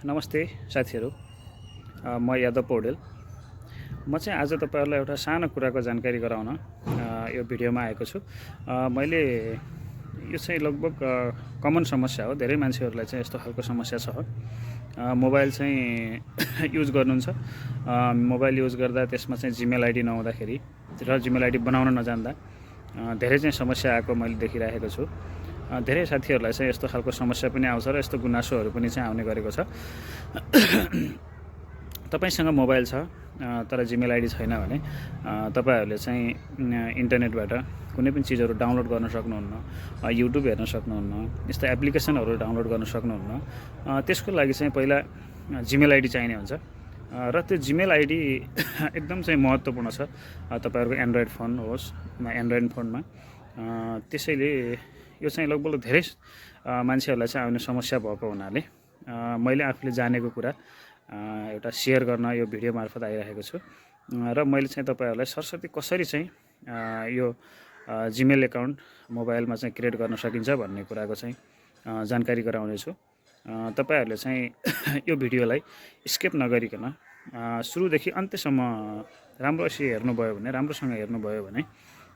नमस्ते साथीहरू, म यादव पौडेल। म चाहिँ आज तपाईहरुलाई एउटा सानो कुराको जानकारी गराउन यो भिडियोमा आएको छु। मैले यो चाहिँ लगभग कमन समस्या हो, धेरै मान्छेहरूलाई चाहिँ यस्तो खालको समस्या छ। मोबाइल चाहिँ युज गर्नुहुन्छ, मोबाइल युज गर्दा त्यसमा चाहिँ जीमेल आइडी नहुँदाखेरि र जीमेल आइडी बनाउन नजान्दा धेरै चाहिँ समस्या आएको मैले देखिरहेको छु। धेरै साथीहरूलाई चाहिँ यस्तो खालको समस्या पनि आउँछ र यस्तो गुनासोहरू पनि चाहिँ आउने गरेको छ। तपाईसँग मोबाइल छ तर जीमेल आइडी छैन भने तपाईहरुले चाहिँ इन्टरनेटबाट कुनै पनि चीजहरू डाउनलोड गर्न सक्नुहुन्न, युट्युब हेर्न सक्नुहुन्न, यस्ता एप्लिकेसनहरू डाउनलोड गर्न सक्नुहुन्न। त्यसको लागि चाहिँ पहिला जीमेल आइडी चाहिने हुन्छ र त्यो जीमेल आइडी एकदम चाहिँ महत्त्वपूर्ण छ तपाईहरुको एन्ड्रोइड फोन होस्, एन्ड्रोइड फोनमा। त्यसैले यो चाहिँ लगभग धेरै मान्छेहरूलाई चाहिँ आउने समस्या भएको हुनाले मैले आफूले जानेको कुरा एउटा शेयर गर्न यो भिडियो मार्फत आइरहेको छु र मैले चाहिँ तपाईहरुलाई सरसर्ती कसरी चाहिँ यो जीमेल एकाउन्ट मोबाइलमा चाहिँ क्रिएट गर्न सकिन्छ भन्ने कुराको चाहिँ जानकारी गराउने छु। तपाईहरुले चाहिँ यो भिडियोलाई स्किप नगरिकन सुरुदेखि अन्त्यसम्म राम्रोसँग हेर्नुभयो भने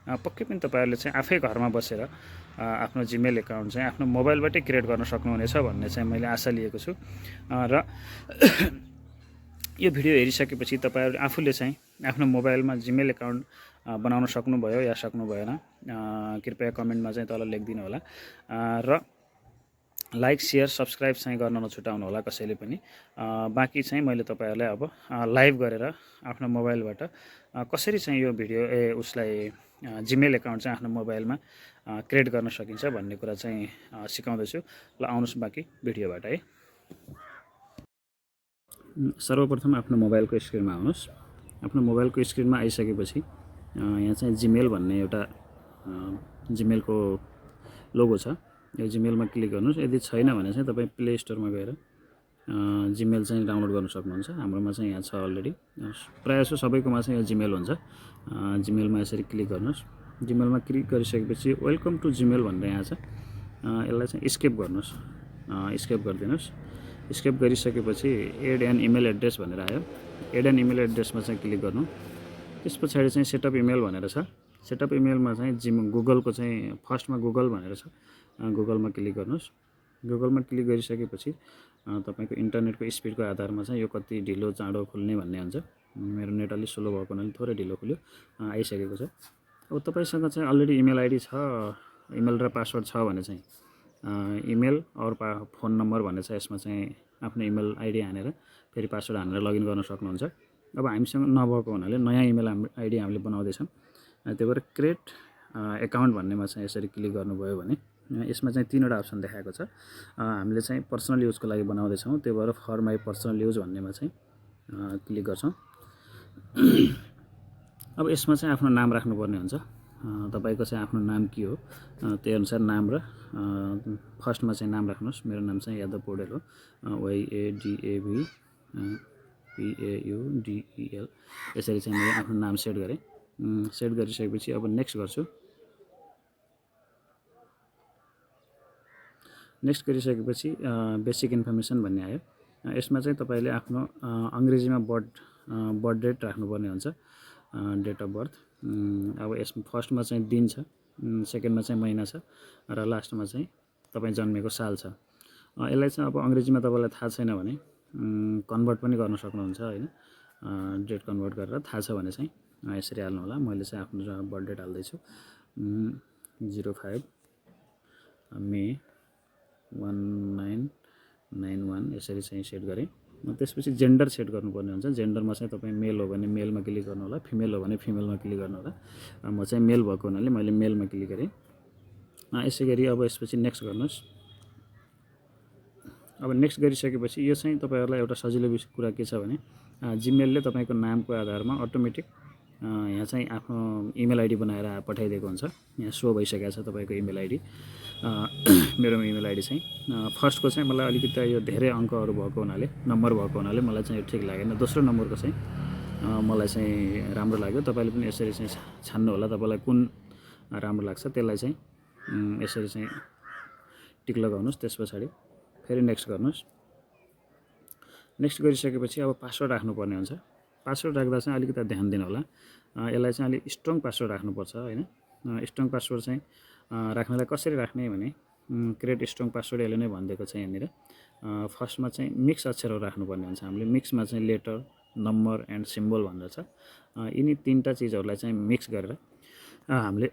पक्कै पनि तपाईहरुले चाहिँ आफै घरमा बसेर आफ्नो जीमेल एकाउन्ट चाहिँ आफ्नो मोबाइलबाटै क्रिएट गर्न सक्नुहुनेछ भन्ने चाहिँ मैले आशा लिएको छु। र यो भिडियो हेरिसकेपछि तपाईहरु आफूले चाहिँ आफ्नो मोबाइलमा जीमेल एकाउन्ट बनाउन सक्नुभयो या सक्नु भएन कृपया कमेन्टमा चाहिँ तल लेखिदिनु होला र लाइक शेयर सब्स्क्राइब चाहिँ गर्न नछुटाउनु होला कसैले पनि। बाँकी चाहिँ मैले तपाईहरुलाई अब लाइभ गरेर आफ्नो मोबाइलबाट कसरी चाहिँ यो भिडियो उसलाई जीमेल एकाउन्ट चाहिँ आफ्नो मोबाइलमा क्रिएट गर्न सकिन्छ भन्ने कुरा चाहिँ सिकाउँदैछु। ल आउनुस् बाँकी भिडियोबाट है। सर्वप्रथम आफ्नो मोबाइलको स्क्रिनमा आउनुस्। आफ्नो मोबाइलको स्क्रिनमा आइसकेपछि यहाँ चाहिँ जीमेल भन्ने एउटा जीमेलको लोगो छ, यो जीमेलमा क्लिक गर्नुस्। यदि छैन भने चाहिँ तपाई प्ले स्टोरमा गएर जीमेल चाहिँ डाउनलोड गर्न सक्नुहुन्छ। हाम्रोमा चाहिँ यहाँ छ अलरेडी, प्रायः जसो सबैकोमा चाहिँ यो जीमेल हुन्छ। जीमेलमा यसरी क्लिक गर्नुस्। जीमेलमा क्लिक गरिसकेपछि वेलकम टु जीमेल भनेर यहाँ छ, यसलाई चाहिँ स्किप गर्नुस्, स्किप गरिदिनुस्। स्किप गरिसकेपछि एड एन इमेल एड्रेस भनेर आयो, एड एन इमेल एड्रेसमा चाहिँ क्लिक गर्नु। त्यसपछि चाहिँ सेटअप इमेल भनेर छ, सेटअप इमेलमा चाहिँ गुगलको चाहिँ फर्स्टमा गुगल भनेर छ, गुगलमा क्लिक गर्नुस्। गुगलमा क्लिक गरिसकेपछि तपाईको इन्टरनेटको स्पिडको आधारमा चाहिँ यो कति ढिलो चाँडो खुल्ने भन्ने हुन्छ। मेरो नेट अलि स्लो भएको हुनाले थोरै ढिलो खुल्यो, आइसकेको छ। अब तपाईसँग चाहिँ अलरेडी इमेल आइडी छ, इमेल र पासवर्ड छ भने चाहिँ इमेल और फोन नम्बर भन्ने छ, यसमा चाहिँ आफ्नो इमेल आइडी हानेर फेरि पासवर्ड हानेर लगइन गर्न सक्नुहुन्छ। अब हामीसँग नभएको हुनाले नयाँ इमेल आइडी हामीले बनाउँदै छौं। त्यही भएर क्रिएट एकाउन्ट भन्नेमा चाहिँ यसरी क्लिक गर्नुभयो भने यसमा चाहिँ तीनवटा अप्सन देखाएको छ। हामीले चाहिँ पर्सनल युजको लागि बनाउँदै छौं, त्यही भएर फर माई पर्सनल युज भन्नेमा चाहिँ क्लिक गर्छौं। अब यसमा चाहिँ आफ्नो नाम राख्नुपर्ने हुन्छ। तपाईको चाहिँ आफ्नो नाम के हो त्यही अनुसार नाम र फर्स्टमा चाहिँ नाम राख्नुस्। मेरो नाम चाहिँ यादव पौडेल हो, YADAVPAUDEL। यसरी चाहिँ मैले आफ्नो नाम सेट गरेँ। सेट गरिसकेपछि अब नेक्स्ट गर्छु। नेक्स्ट गरिसकेपछि बेसिक इन्फर्मेसन भन्ने आयो। यसमा चाहिँ तपाईले आफ्नो अंग्रेजीमा बर्थ डेट राख्नुपर्ने हुन्छ, डेट अफ बर्थ। अब यसमा फर्स्टमा चाहिँ दिन छ, सेकेन्डमा चाहिँ महिना छ र लास्टमा चाहिँ तपाई जन्मेको साल छ। यसलाई चाहिँ अब अंग्रेजीमा तपाईलाई थाहा छैन भने कन्भर्ट पनि गर्न सक्नुहुन्छ हैन, डेट कन्भर्ट गरेर थाहा छ भने चाहिँ यसरी हाल्नु होला। मैले चाहिँ आफ्नो बर्थ डेट हाल्दै छु, 05 मे 1991 यसरी चाहिँ सेट गरे। त्यसपछि जेन्डर सेट गर्नुपर्ने हुन्छ। जेन्डरमा चाहिँ तपाई मेल हो भने मेलमा क्लिक गर्नु होला, फिमेल हो भने फिमेलमा क्लिक गर्नु होला। म चाहिँ मेल भएको हुनाले मैले मेलमा क्लिक गरे। यसैगरी अब यसपछि नेक्स्ट गर्नुस्। अब नेक्स्ट गरिसकेपछि यो चाहिँ तपाईहरुलाई एउटा सजिलो कुरा के छ भने जीमेलले तपाईको नामको आधारमा अटोमेटिक यहाँ चाहिँ आफ्नो इमेल आइडी बनाएर पठाइदिएको हुन्छ। यहाँ शो भइसकेको छ तपाईको इमेल आइडी। मेरो इमेल आइडी चाहिँ फर्स्टको चाहिँ मलाई अलिकति यो धेरै अंकहरु भएको हुनाले, नम्बर भएको हुनाले मलाई चाहिँ ठिक लागेन। दोस्रो नम्बरको चाहिँ मलाई चाहिँ राम्रो लाग्यो। तपाईले पनि यसरी चाहिँ छान्नु होला, तपाईलाई कुन राम्रो लाग्छ त्यसलाई चाहिँ यसरी चाहिँ टिक लगाउनुस्। त्यसपछि फेरि नेक्स्ट गर्नुस्। नेक्स्ट गरिसकेपछि अब पासवर्ड राख्नुपर्ने हुन्छ। पासवर्ड राख्दा चाहिँ अलिकति ध्यान दिनु होला। यसलाई चाहिँ अलिक स्ट्रङ पासवर्ड राख्नुपर्छ हैन। स्ट्रङ पासवर्ड चाहिँ राख्नलाई कसरी राख्ने भने क्रिएट स्ट्रङ पासवर्ड यसले नै भनिदिएको छ यहाँनिर। फर्स्टमा चाहिँ मिक्स अक्षरहरू राख्नुपर्ने हुन्छ। हामीले मिक्समा चाहिँ लेटर, नम्बर एन्ड सिम्बल भनेर छ। यिनी तीनटा चिजहरूलाई चाहिँ मिक्स गरेर हामीले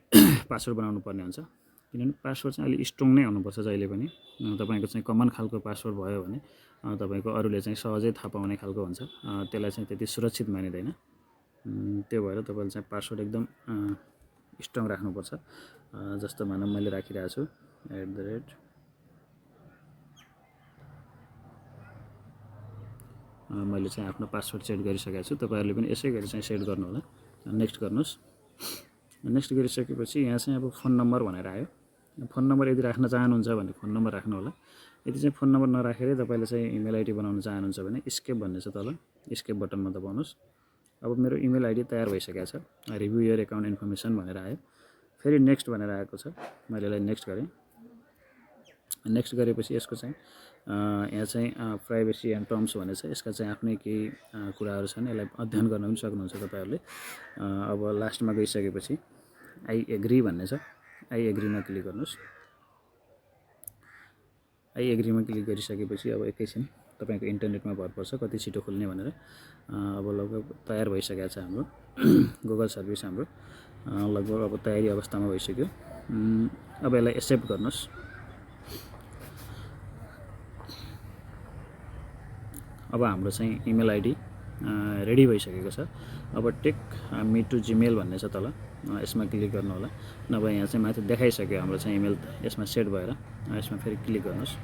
पासवर्ड बनाउनु पर्ने हुन्छ। किनभने पासवर्ड चाहिँ अलिक स्ट्रङ नै हुनुपर्छ जहिले पनि। तपाईँको चाहिँ कमन खालको पासवर्ड भयो भने तपाईँको अरूले चाहिँ सहजै थाहा पाउने खालको हुन्छ। त्यसलाई चाहिँ त्यति सुरक्षित मानिँदैन। त्यो भएर तपाईँले चाहिँ पासवर्ड एकदम स्ट्रङ राख्नुपर्छ। जस्तो भनौँ मैले राखिरहेको छु @ मैले चाहिँ आफ्नो पासवर्ड सेट गरिसकेको छु। तपाईँहरूले पनि यसै गरी चाहिँ सेट गर्नु होला। नेक्स्ट गर्नुहोस्। नेक्स्ट गरिसकेपछि यहाँ चाहिँ अब फोन नम्बर भनेर आयो। फोन नम्बर यदि राख्न चाहनुहुन्छ भने फोन नम्बर राख्नु होला। यदि चाहिँ फोन नम्बर नराखेरै तपाईँले चाहिँ इमेल आइडी बनाउन चाहनुहुन्छ भने स्केप भन्ने छ तल, स्केप बटनमा दबाउनुहोस्। अब मेरो इमेल आइडी तयार भइसकेको छ। रिभ्यू योर एकाउन्ट इन्फर्मेसन भनेर आयो। फेरि नेक्स्ट भनेर आएको छ। मैले यसलाई नेक्स्ट गरेँ। नेक्स्ट गरेपछि यसको चाहिँ यहाँ चाहिँ प्राइभेसी एन्ड टर्म्स भनेर छ। यसका चाहिँ आफ्नै केही कुराहरू छन्। यसलाई अध्ययन गर्न पनि सक्नुहुन्छ तपाईँहरूले। अब लास्टमा गइसकेपछि आई एग्री भन्ने छ। आई एग्रीमा क्लिक गर्नुहोस्। आई एग्रीमा क्लिक गरिसकेपछि अब एकैछिन तपाईँको इन्टरनेटमा भर पर्छ कति छिटो खुल्ने भनेर। अब लगभग तयार भइसकेको छ हाम्रो गुगल सर्भिस हाम्रो लगभग अब तयारी अवस्थामा भइसक्यो। अब यसलाई एक्सेप्ट गर्नुहोस्। अब हाम्रो चाहिँ इमेल आइडी रेडी भइसकेको छ। अब टेक मी टु जीमेल भन्ने छ तल, यसमा क्लिक गर्नु होला। नभए यहाँ चाहिँ माथि देखाइसक्यो हाम्रो चाहिँ इमेल यसमा सेट भएर। यसमा फेरि क्लिक गर्नुहोस्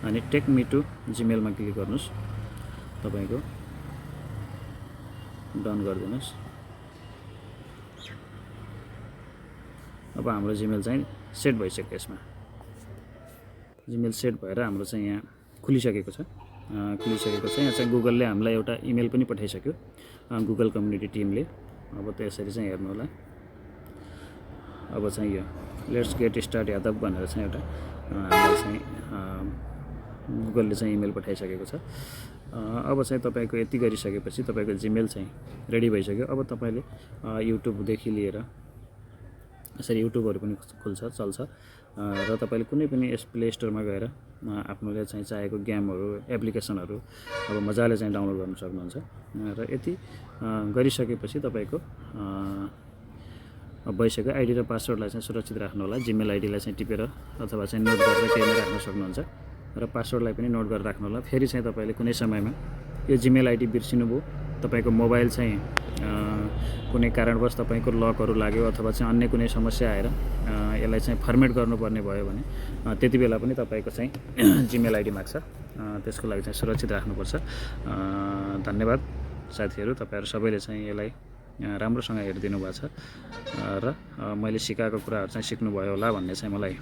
अनि टेक मी टु जीमेलमा क्लिक गर्नुहोस्। तपाईँको डन गरिदिनुहोस्। अब हाम्रो जीमेल चाहिँ सेट भइसक्यो। यसमा जीमेल सेट भएर हाम्रो चाहिँ यहाँ खुलिसकेको छ। यहाँ चाहिँ गुगलले हामीलाई एउटा इमेल पनि पठाइसक्यो, गुगल कम्युनिटी टिमले। अब त्यसरी चाहिँ हेर्नु होला। अब चाहिँ yo let's get start Yadav भनेर चाहिँ एउटा हामीलाई चाहिँ गुगलले चाहिँ इमेल पठाइसकेको छ। अब चाहिँ तपाईँको यति गरिसकेपछि तपाईँको जीमेल चाहिँ रेडी भइसक्यो। अब तपाईँले युट्युबदेखि लिएर यसरी युट्युबहरू पनि चल्छ र तपाईँले कुनै पनि यस प्ले स्टोरमा गएर आफ्नोले चाहिँ चाहेको गेमहरू, एप्लिकेसनहरू अब मजाले चाहिँ डाउनलोड गर्न सक्नुहुन्छ। र यति गरिसकेपछि तपाईँको भइसक्यो। आइडी र पासवर्डलाई चाहिँ सुरक्षित राख्नु होला। जीमेल आइडीलाई चाहिँ टिपेर अथवा चाहिँ नोट गरेर केहीमा राख्न सक्नुहुन्छ र पासवर्डलाई पनि नोट गरेर राख्नु होला। फेरि चाहिँ तपाईँले कुनै समयमा यो जीमेल आइडी बिर्सिनुभयो, तपाईँको मोबाइल चाहिँ कुनै कारणवश तपाईँको लकहरू लाग्यो अथवा चाहिँ अन्य कुनै समस्या आएर यसलाई चाहिँ फर्मेट गर्नुपर्ने भयो भने त्यति बेला पनि तपाईँको चाहिँ जीमेल आइडी माग्छ। त्यसको लागि चाहिँ सुरक्षित राख्नुपर्छ। धन्यवाद साथीहरू, तपाईँहरू सबैले चाहिँ यसलाई राम्रोसँग हेरिदिनु भएको छ र मैले सिकाएको कुराहरू चाहिँ सिक्नुभयो होला भन्ने चाहिँ मलाई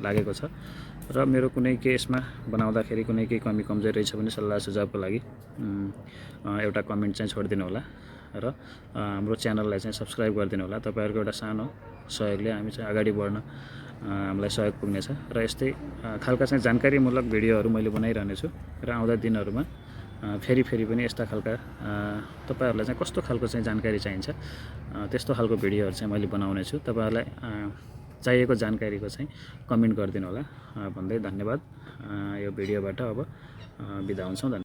लागेको छ। र मेरो कुनै केही यसमा बनाउँदाखेरि कुनै केही कमी कमजोरी रहेछ भने सल्लाह सुझावको लागि एउटा कमेन्ट चाहिँ छोडिदिनु होला र हाम्रो च्यानललाई चाहिँ सब्सक्राइब गरिदिनु होला। तपाईँहरूको एउटा सानो सहयोगले हामी चाहिँ अगाडि बढ्न हामीलाई सहयोग पुग्नेछ र यस्तै खालका चाहिँ जानकारीमूलक भिडियोहरू मैले बनाइरहनेछु र आउँदा दिनहरूमा फेरि पनि यस्ता खालका तपाईँहरूलाई चाहिँ कस्तो खालको चाहिँ जानकारी चाहिन्छ त्यस्तो खालको भिडियोहरू चाहिँ मैले बनाउने छु। तपाईँहरूलाई चाहिएको जानकारीको चाहिँ कमेन्ट गरिदिनु होला भन्दै धन्यवाद। यो भिडियोबाट अब बिदा हुन्छौँ।